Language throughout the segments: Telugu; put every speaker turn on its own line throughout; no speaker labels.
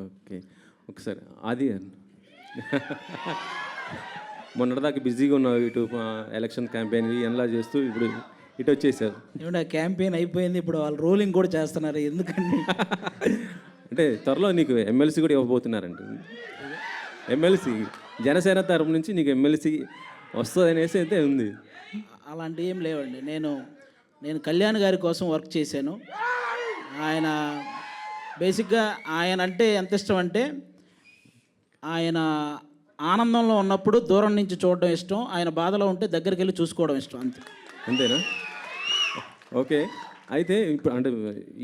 ఓకే. ఒకసారి ఆది మొన్నటిదాకా బిజీగా ఉన్నావు, ఇటు ఎలక్షన్ క్యాంపెయిన్ ఎలా చేస్తూ ఇప్పుడు ఇటు వచ్చేసారు.
ఏమన్నా క్యాంపెయిన్ అయిపోయింది, ఇప్పుడు వాళ్ళు రోలింగ్ కూడా చేస్తున్నారు. ఎందుకండి?
అంటే త్వరలో నీకు ఎమ్మెల్సీ కూడా ఇవ్వబోతున్నారంట. ఎమ్మెల్సీ జనసేన తరపు నుంచి నీకు ఎమ్మెల్సీ వస్తుంది అనేసి అయితే ఉంది.
అలాంటివి ఏం లేవండి. నేను కళ్యాణ్ గారి కోసం వర్క్ చేశాను. ఆయన బేసిక్గా ఆయన అంటే ఎంత ఇష్టం అంటే, ఆయన ఆనందంలో ఉన్నప్పుడు దూరం నుంచి చూడడం ఇష్టం, ఆయన బాధలో ఉంటే దగ్గరికి వెళ్ళి చూసుకోవడం ఇష్టం, అంతే.
అంతేనా? ఓకే. అయితే ఇప్పుడు అంటే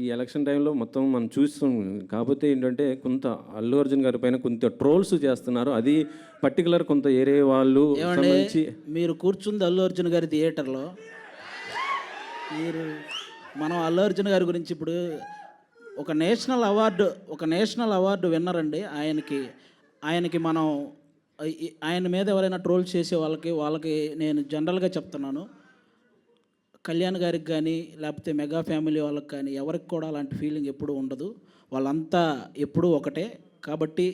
ఈ ఎలక్షన్ టైంలో మొత్తం మనం చూస్తాం. కాకపోతే ఏంటంటే కొంత అల్లు అర్జున్ గారి పైన కొంత ట్రోల్స్ చేస్తున్నారు. అది పర్టికులర్ కొంత ఏరే వాళ్ళు సంబంధించి.
మీరు కూర్చుంది అల్లు అర్జున్ గారి థియేటర్లో, మనం అల్లు అర్జున్ గారి గురించి ఇప్పుడు ఒక నేషనల్ అవార్డు విన్నర్ అండి. ఆయనకి మనం ఆయన మీద ఎవరైనా ట్రోల్ చేసే వాళ్ళకి నేను జనరల్గా చెప్తున్నాను, కళ్యాణ్ గారికి కానీ లేకపోతే మెగా ఫ్యామిలీ వాళ్ళకి కానీ ఎవరికి కూడా అలాంటి ఫీలింగ్ ఎప్పుడూ ఉండదు. వాళ్ళంతా ఎప్పుడూ ఒకటే. కాబట్టి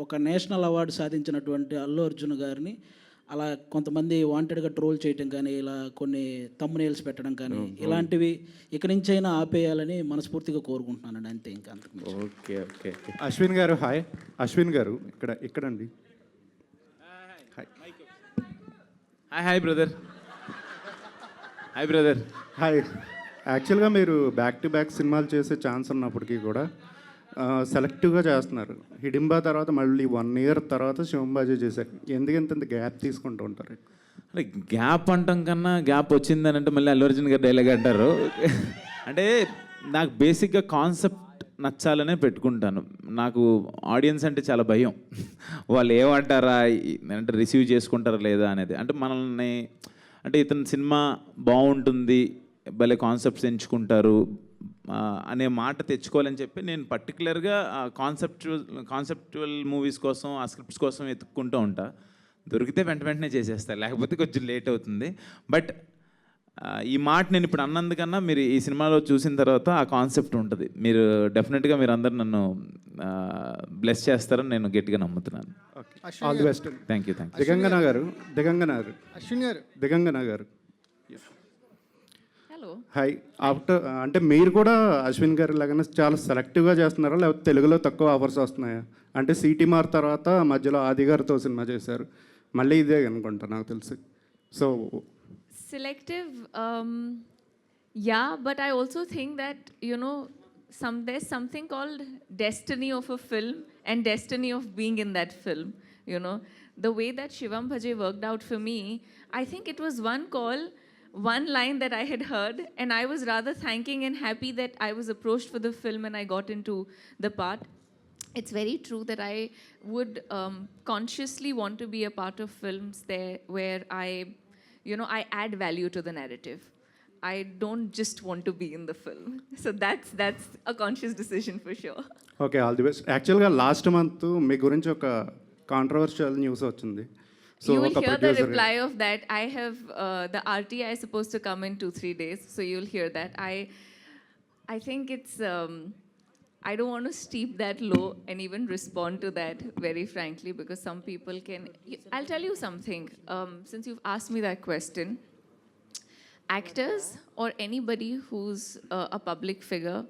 ఒక నేషనల్ అవార్డు సాధించినటువంటి అల్లు అర్జున్ గారిని అలా కొంతమంది వాంటెడ్గా ట్రోల్ చేయటం కానీ, ఇలా కొన్ని తమ్మునేల్స్ పెట్టడం కానీ, ఇలాంటివి ఇక నుంచైనా ఆపేయాలని మనస్ఫూర్తిగా కోరుకుంటున్నానండి, అంతే. ఇంకా అంతకు.
Okay okay.
అశ్విన్ గారు హాయ్. అశ్విన్ గారు ఇక్కడండి.
Hi brother.
హాయ్. యాక్చువల్గా మీరు బ్యాక్ టు బ్యాక్ సినిమాలు చేసే ఛాన్స్ ఉన్నప్పటికీ కూడా సెలెక్టివ్గా చేస్తున్నారు. హిడింబా తర్వాత మళ్ళీ 1 year తర్వాత శివంబాజీ చేశారు. ఎందుకంత గ్యాప్ తీసుకుంటూ ఉంటారు?
అంటే గ్యాప్ అంటాం కన్నా గ్యాప్ వచ్చిందని అంటే మళ్ళీ అల్లు అర్జున్ గారు డైలాగ్ అంటారు. అంటే నాకు బేసిక్గా కాన్సెప్ట్ నచ్చాలనే పెట్టుకుంటాను. నాకు ఆడియన్స్ అంటే చాలా భయం. వాళ్ళు ఏమంటారా అంటే రిసీవ్ చేసుకుంటారా లేదా అనేది. అంటే మనల్ని అంటే ఇతని సినిమా బాగుంటుంది, భలే కాన్సెప్ట్స్ ఎంచుకుంటారు అనే మాట తెచ్చుకోవాలని చెప్పి నేను పర్టికులర్గా కాన్సెప్చువల్ మూవీస్ కోసం, ఆ స్క్రిప్ట్స్ కోసం వెతుక్కుంటూ ఉంటా. దొరికితే వెంటనే చేసేస్తాను, లేకపోతే కొంచెం లేట్ అవుతుంది. బట్ ఈ మాట నేను ఇప్పుడు అన్నందుకన్నా మీరు ఈ సినిమాలో చూసిన తర్వాత ఆ కాన్సెప్ట్ ఉంటుంది. మీరు డెఫినెట్గా మీరు అందరు నన్ను బ్లెస్ చేస్తారని నేను గట్టిగా నమ్ముతున్నాను.
All the best.
Thank you.
Digangana గారు
హలో.
హాయ్. ఆఫ్టర్ అంటే మీరు కూడా అశ్విన్ గారి లాగానే చాలా సెలెక్టివ్గా చేస్తున్నారా, లేకపోతే తెలుగులో తక్కువ ఆఫర్స్ వస్తున్నాయా? అంటే సిటీమార్ తర్వాత మధ్యలో ఆది గారితో సినిమా చేశారు, మళ్ళీ ఇదే అనుకుంటా నాకు తెలిసి. So
Selective, yeah, but I also think that, there's something called destiny of a film and destiny of being in that film. The way that Shivam Bhaje worked out for me, I think it was one call, one line that I had heard, and I was rather thanking and happy that I was approached for the film and I got into the part. It's very true that I would consciously want to be a part of films there where I add value to the narrative. I don't just want to be in the film. So that's a conscious decision for sure.
Okay, all the best. యాక్చువల్గా లాస్ట్ మంత్ మీ గురించి ఒక కాంట్రవర్షియల్ న్యూస్ వచ్చింది. So
you will hear the reply of that. I have the RTI is supposed to come in 2-3 days, so you'll hear that. I think it's I don't want to steep that low and even respond to that very frankly, because some people can. I'll tell you something. Since you've asked me that question, actors or anybody who's a public figure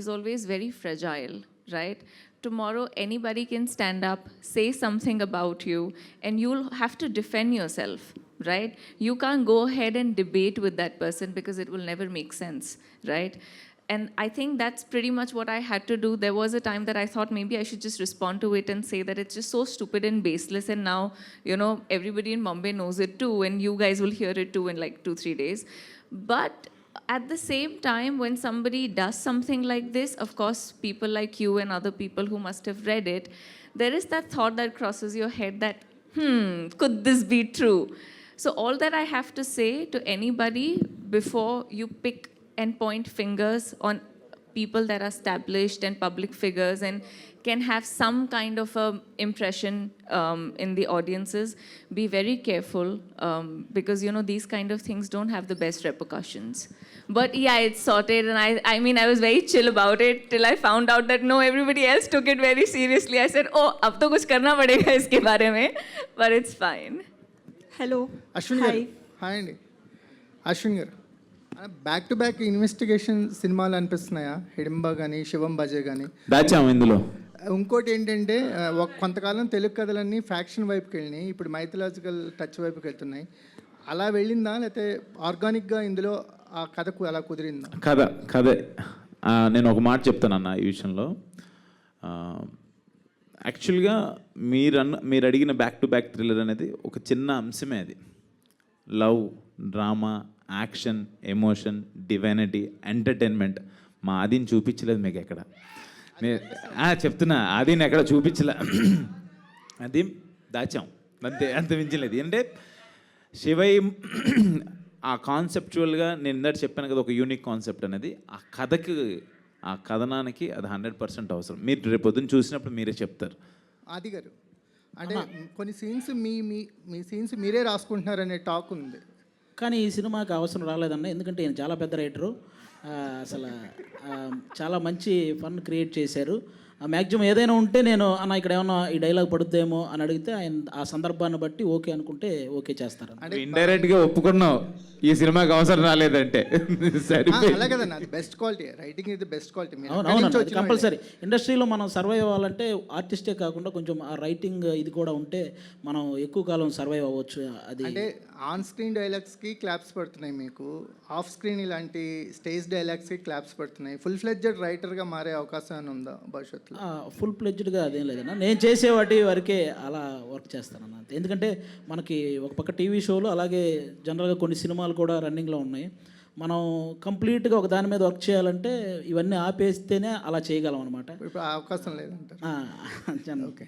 is always very fragile, right? Tomorrow anybody can stand up, say something about you, and you'll have to defend yourself, right? You can't go ahead and debate with that person because it will never make sense, right? And I think that's pretty much what I had to do. There was a time that I thought maybe I should just respond to it and say that it's just so stupid and baseless. And now, everybody in Bombay knows it too. And you guys will hear it too in like 2-3 days. But at the same time, when somebody does something like this, of course, people like you and other people who must have read it, there is that thought that crosses your head that, could this be true? So all that I have to say to anybody before you pick and point fingers on people that are established and public figures and can have some kind of a impression in the audiences, be very careful because you know these kind of things don't have the best repercussions. But yeah, it's sorted, and I mean I was very chill about it till I found out that no, everybody else took it very seriously. I said, oh, ab to kuch karna padega iske bare mein, but it's fine.
Hello
Ashwin గారు హాయ్ అండి. అశ్విన్ గారు బ్యాక్ టు బ్యాక్ ఇన్వెస్టిగేషన్ సినిమాలు అనిపిస్తున్నాయా? హిడింబా కానీ శివం బజే కానీ.
దాచాము ఇందులో.
ఇంకోటి ఏంటంటే కొంతకాలం తెలుగు కథలన్నీ ఫ్యాక్షన్ వైపుకి వెళ్ళినాయి, ఇప్పుడు మైథలాజికల్ టచ్ వైపుకి వెళ్తున్నాయి. అలా వెళ్ళిందా లేకపోతే ఆర్గానిక్గా ఇందులో ఆ కథకు అలా కుదిరిందా?
కథే. నేను ఒక మాట చెప్తానన్న ఈ విషయంలో. యాక్చువల్గా మీరు అడిగిన బ్యాక్ టు బ్యాక్ థ్రిల్లర్ అనేది ఒక చిన్న అంశమే. అది love, drama, action, emotion, divinity, entertainment. మా ఆదిని చూపించలేదు మీకు ఎక్కడ. చెప్తున్నా, ఆదిని ఎక్కడ చూపించలే. అది దాచాం అంత మించలేదు. అంటే శివయ్య ఆ కాన్సెప్చువల్గా నేను ఇందాక చెప్పాను కదా, ఒక యూనిక్ కాన్సెప్ట్ అనేది ఆ కథకి, ఆ కథనానికి అది 100% అవసరం. మీరు రేపు పొద్దున్న చూసినప్పుడు మీరే చెప్తారు.
ఆది గారు అంటే కొన్ని సీన్స్ మీ సీన్స్ మీరే రాసుకుంటున్నారనే టాక్ ఉంది,
కానీ ఈ సినిమాకి అవసరం రాలేదన్న. ఎందుకంటే ఈయన చాలా పెద్ద రైటరు, అసలు చాలా మంచి ఫన్ క్రియేట్ చేశారు. మ్యాక్సిమం ఏదైనా ఉంటే నేను అన్న ఇక్కడ ఏమన్నా ఈ డైలాగ్ పడుద్దేమో అని అడిగితే ఆయన ఆ సందర్భాన్ని బట్టి ఓకే అనుకుంటే ఓకే చేస్తారు.
ఇండైరెక్ట్గా ఒప్పుకున్నావు ఈ సినిమాకి అవసరం రాలేదంటే.
అలా కదన్నా, అది బెస్ట్ క్వాలిటీ. రైటింగ్ ఇది బెస్ట్ క్వాలిటీ.
అవునవును, కంపల్సరీ. ఇండస్ట్రీలో మనం సర్వైవ్ అవ్వాలంటే ఆర్టిస్టే కాకుండా కొంచెం ఆ రైటింగ్ ఇది కూడా ఉంటే మనం ఎక్కువ కాలం సర్వైవ్ అవ్వచ్చు. అది
అంటే ఆన్ స్క్రీన్ డైలాగ్స్కి క్లాప్స్ పడుతున్నాయి, మీకు ఆఫ్ స్క్రీన్ ఇలాంటి స్టేజ్ డైలాగ్స్కి క్లాప్స్ పడుతున్నాయి. ఫుల్ ఫ్లెడ్జెడ్ రైటర్గా మారే అవకాశం ఏమైనా ఉందా భవిష్యత్తులో?
ఫుల్ ప్లెడ్జ్డ్గా అదేం లేదన్నా. నేను చేసే వాటి వరకే అలా వర్క్ చేస్తానన్న. ఎందుకంటే మనకి ఒక పక్క టీవీ షోలు, అలాగే జనరల్గా కొన్ని సినిమాలు కూడా రన్నింగ్లో ఉన్నాయి. మనం కంప్లీట్గా ఒక దాని మీద వర్క్ చేయాలంటే ఇవన్నీ ఆపేస్తేనే అలా చేయగలం అనమాట.
ఇప్పుడు ఆ అవకాశం లేదంటారు.
ఓకే.